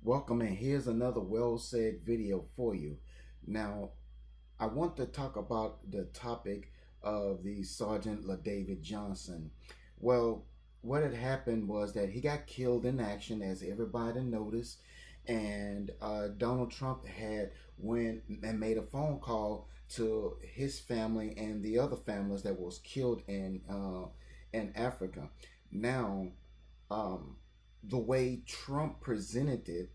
Welcome, and here's another well said video for you. Now, I want to talk about the topic of the Sergeant LaDavid Johnson. Well, what had happened was that he got killed in action, as everybody noticed, and Donald Trump had went and made a phone call to his family and the other families that was killed in Africa. Now, um, the way Trump presented it,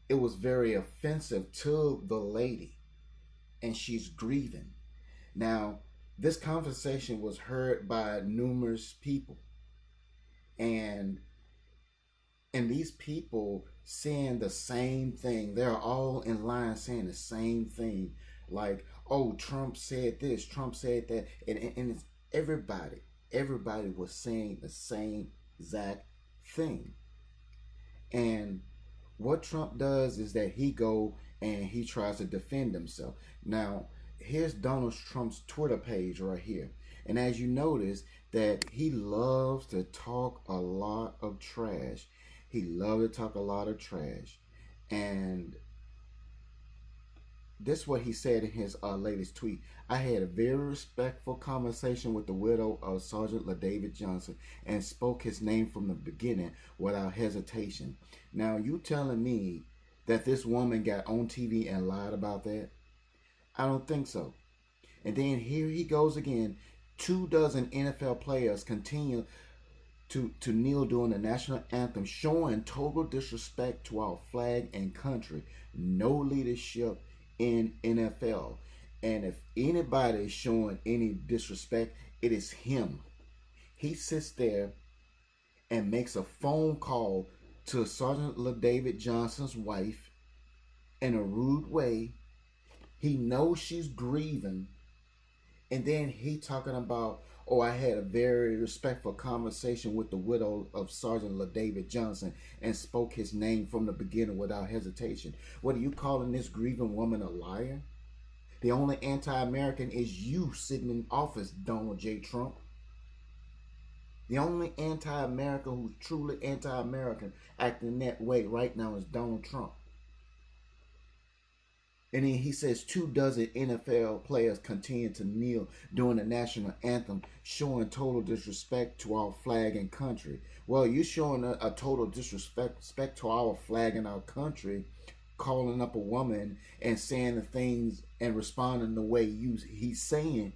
it was very offensive to the lady, and she's grieving. Now, this conversation was heard by numerous people, and these people saying the same thing. They're all in line saying the same thing, like, "Oh, Trump said this, Trump said that," and it's everybody was saying the same exact thing. And what Trump does is that he go and he tries to defend himself. Now, here's Donald Trump's Twitter page right here. And as you notice that he loves to talk a lot of trash. He loves to talk a lot of trash. And this is what he said in his latest tweet. "I had a very respectful conversation with the widow of Sergeant LaDavid Johnson and spoke his name from the beginning without hesitation." Now, you telling me that this woman got on TV and lied about that? I don't think so. And then here he goes again. 24 NFL players continue to kneel during the national anthem, showing total disrespect to our flag and country. No leadership in NFL. And if anybody is showing any disrespect, it is him. He sits there and makes a phone call to Sergeant LaDavid Johnson's wife in a rude way. He knows she's grieving. And then he talking about, "Oh, I had a very respectful conversation with the widow of Sergeant LaDavid Johnson and spoke his name from the beginning without hesitation." What are you calling this grieving woman a liar? The only anti-American is you sitting in office, Donald J. Trump. The only anti-American who's truly anti-American acting that way right now is Donald Trump. And then he says 24 NFL players continue to kneel during the national anthem, showing total disrespect to our flag and country. Well, you're showing a total disrespect to our flag and our country, calling up a woman and saying the things and responding the way he's saying,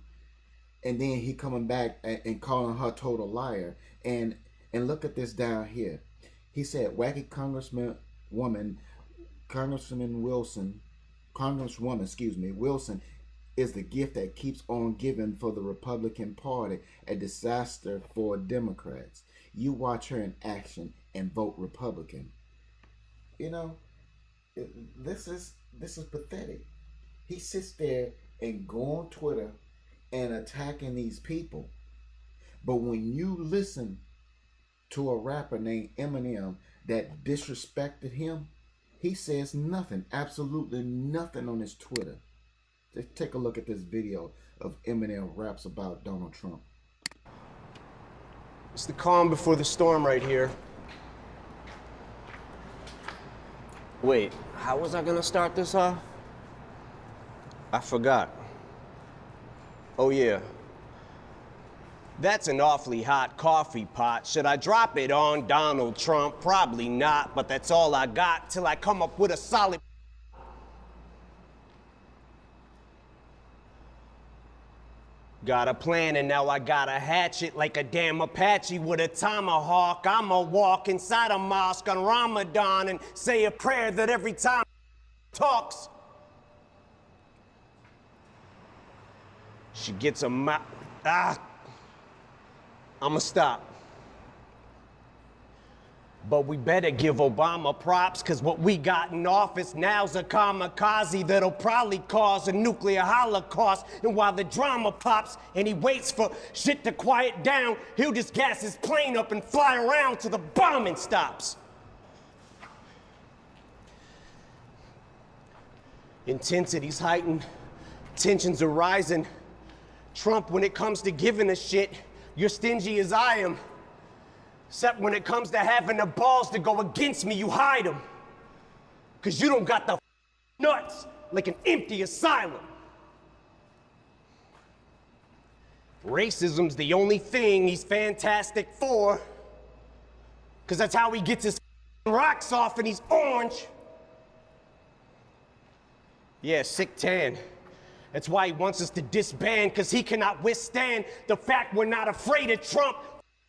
and then he coming back and calling her total liar. And look at this down here. He said, "Wacky Congresswoman Wilson is the gift that keeps on giving for the Republican Party, a disaster for Democrats. You watch her in action and vote Republican." You know, this is pathetic. He sits there and go on Twitter and attacking these people. But when you listen to a rapper named Eminem that disrespected him, he says nothing, absolutely nothing on his Twitter. Just take a look at this video of Eminem raps about Donald Trump. It's the calm before the storm right here. Wait, how was I gonna start this off? I forgot. Oh yeah. That's an awfully hot coffee pot. Should I drop it on Donald Trump? Probably not, but that's all I got till I come up with a solid. Got a plan and now I got a hatchet like a damn Apache with a tomahawk. I'ma walk inside a mosque on Ramadan and say a prayer that every time talks, she gets a I'ma stop. But we better give Obama props, cause what we got in office now's a kamikaze that'll probably cause a nuclear holocaust. And while the drama pops and he waits for shit to quiet down, he'll just gas his plane up and fly around till the bombing stops. Intensity's heightened, tensions are rising. Trump, when it comes to giving a shit, you're stingy as I am. Except when it comes to having the balls to go against me, you hide them. cause you don't got the nuts like an empty asylum. Racism's the only thing he's fantastic for, cause that's how he gets his rocks off and he's orange. Yeah, sick tan. That's why he wants us to disband, cause he cannot withstand the fact we're not afraid of Trump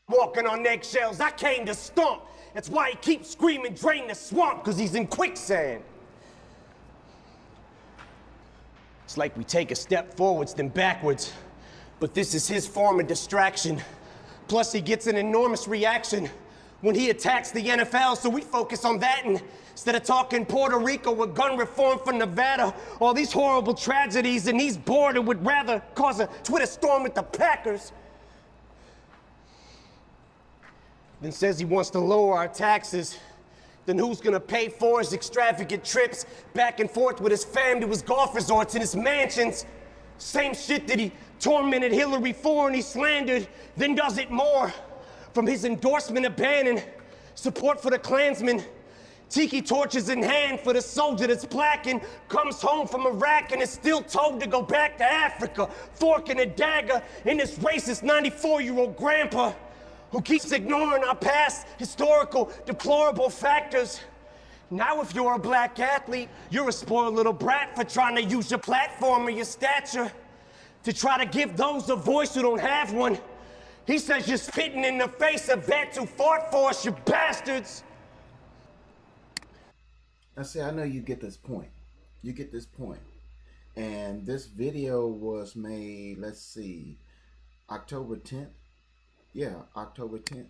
walking on eggshells. I came to stomp. That's why he keeps screaming, drain the swamp, cause he's in quicksand. It's like we take a step forwards, then backwards. But this is his form of distraction. Plus, he gets an enormous reaction when he attacks the NFL, so we focus on that instead of talking Puerto Rico with gun reform for Nevada, all these horrible tragedies, and he's bored and would rather cause a Twitter storm with the Packers. Then says he wants to lower our taxes. Then who's gonna pay for his extravagant trips back and forth with his fam to his golf resorts and his mansions? Same shit that he tormented Hillary for and he slandered, then does it more. From his endorsement of Bannon, support for the Klansmen, tiki torches in hand for the soldier that's black and comes home from Iraq and is still told to go back to Africa, fork and a dagger in this racist 94-year-old grandpa who keeps ignoring our past historical deplorable factors. Now if you're a black athlete, you're a spoiled little brat for trying to use your platform or your stature to try to give those a voice who don't have one. He says you're spitting in the face of vets who fought for us, you bastards. I say, I know you get this point. You get this point. And this video was made, let's see, October 10th. Yeah, October 10th.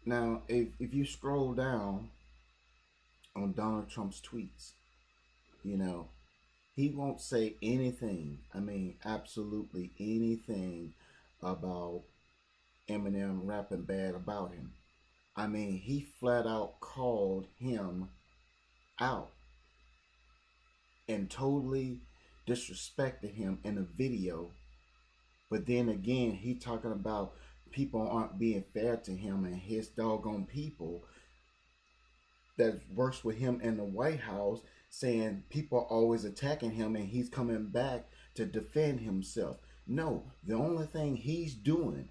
Now, if you scroll down on Donald Trump's tweets, you know, he won't say anything, I mean, absolutely anything about Eminem rapping bad about him. I mean, he flat out called him out and totally disrespected him in a video. But then again, he talking about people aren't being fair to him and his doggone people that works with him in the White House, saying people are always attacking him and he's coming back to defend himself. No, the only thing he's doing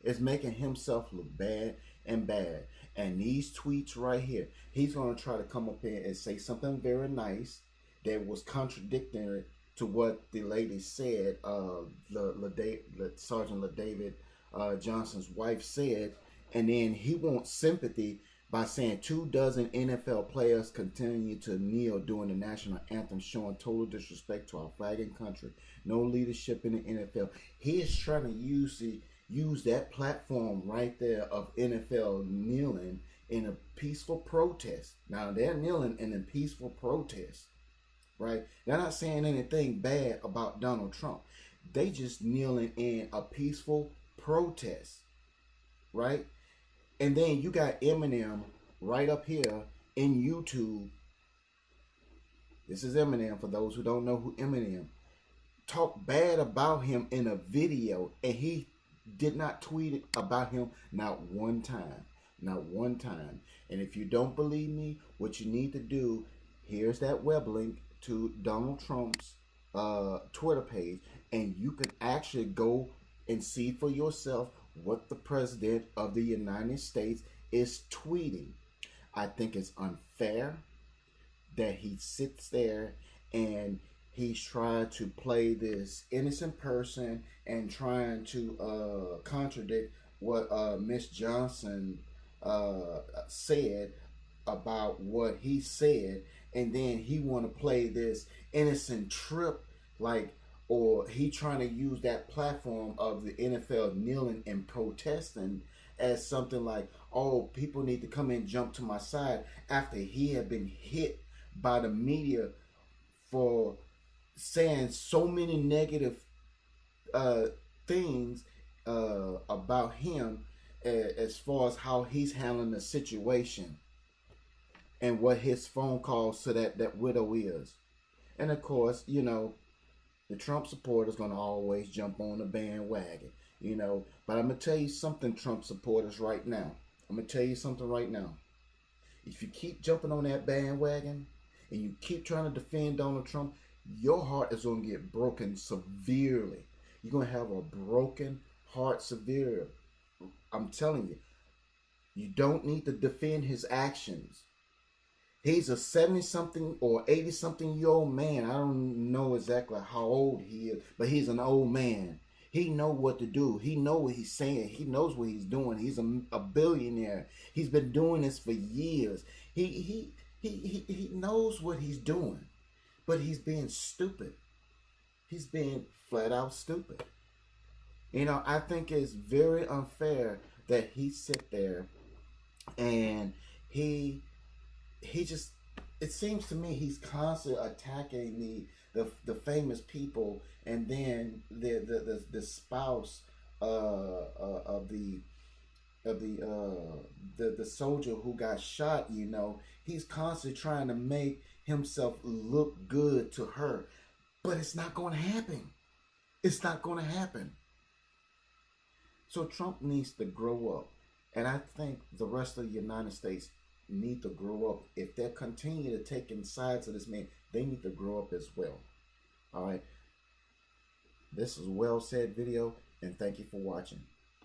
is making himself look bad and bad. And these tweets right here, he's going to try to come up here and say something very nice that was contradictory to what the lady said, Sergeant LaDavid Johnson's wife said. And then he wants sympathy by saying 24 NFL players continue to kneel during the national anthem, showing total disrespect to our flag and country. No leadership in the NFL. He is trying to use that platform right there of NFL kneeling in a peaceful protest. Now they're kneeling in a peaceful protest, right? They're not saying anything bad about Donald Trump. They just kneeling in a peaceful protest, right? And then you got Eminem right up here in YouTube. This is Eminem, for those who don't know who Eminem. Talk bad about him in a video, and he did not tweet about him not one time. Not one time. And if you don't believe me, what you need to do, here's that web link to Donald Trump's Twitter page, and you can actually go and see for yourself what the President of the United States is tweeting. I think it's unfair that he sits there and he's trying to play this innocent person and trying to contradict what Miss Johnson said about what he said, and then he want to play this innocent trip, like, or he trying to use that platform of the NFL kneeling and protesting as something like, oh, people need to come and jump to my side, after he had been hit by the media for saying so many negative things about him, as far as how he's handling the situation and what his phone calls to that widow is. And of course, you know, the Trump supporters going to always jump on the bandwagon, you know. But I'm going to tell you something, Trump supporters, right now. I'm going to tell you something right now. If you keep jumping on that bandwagon and you keep trying to defend Donald Trump, your heart is going to get broken severely. You're going to have a broken heart severe. I'm telling you, you don't need to defend his actions. He's a 70-something or 80-something-year-old man. I don't know exactly how old he is, but he's an old man. He knows what to do. He knows what he's saying. He knows what he's doing. He's a billionaire. He's been doing this for years. He knows what he's doing, but he's being stupid. He's being flat out stupid. You know, I think it's very unfair that he sit there and he just, it seems to me he's constantly attacking the famous people, and then the spouse of the soldier who got shot. You know, he's constantly trying to make himself look good to her, but it's not going to happen. It's not going to happen. So Trump needs to grow up, and I think the rest of the United States need to grow up. If they continue to take sides of this man, they need to grow up as well. All right. This is a well said video, and thank you for watching.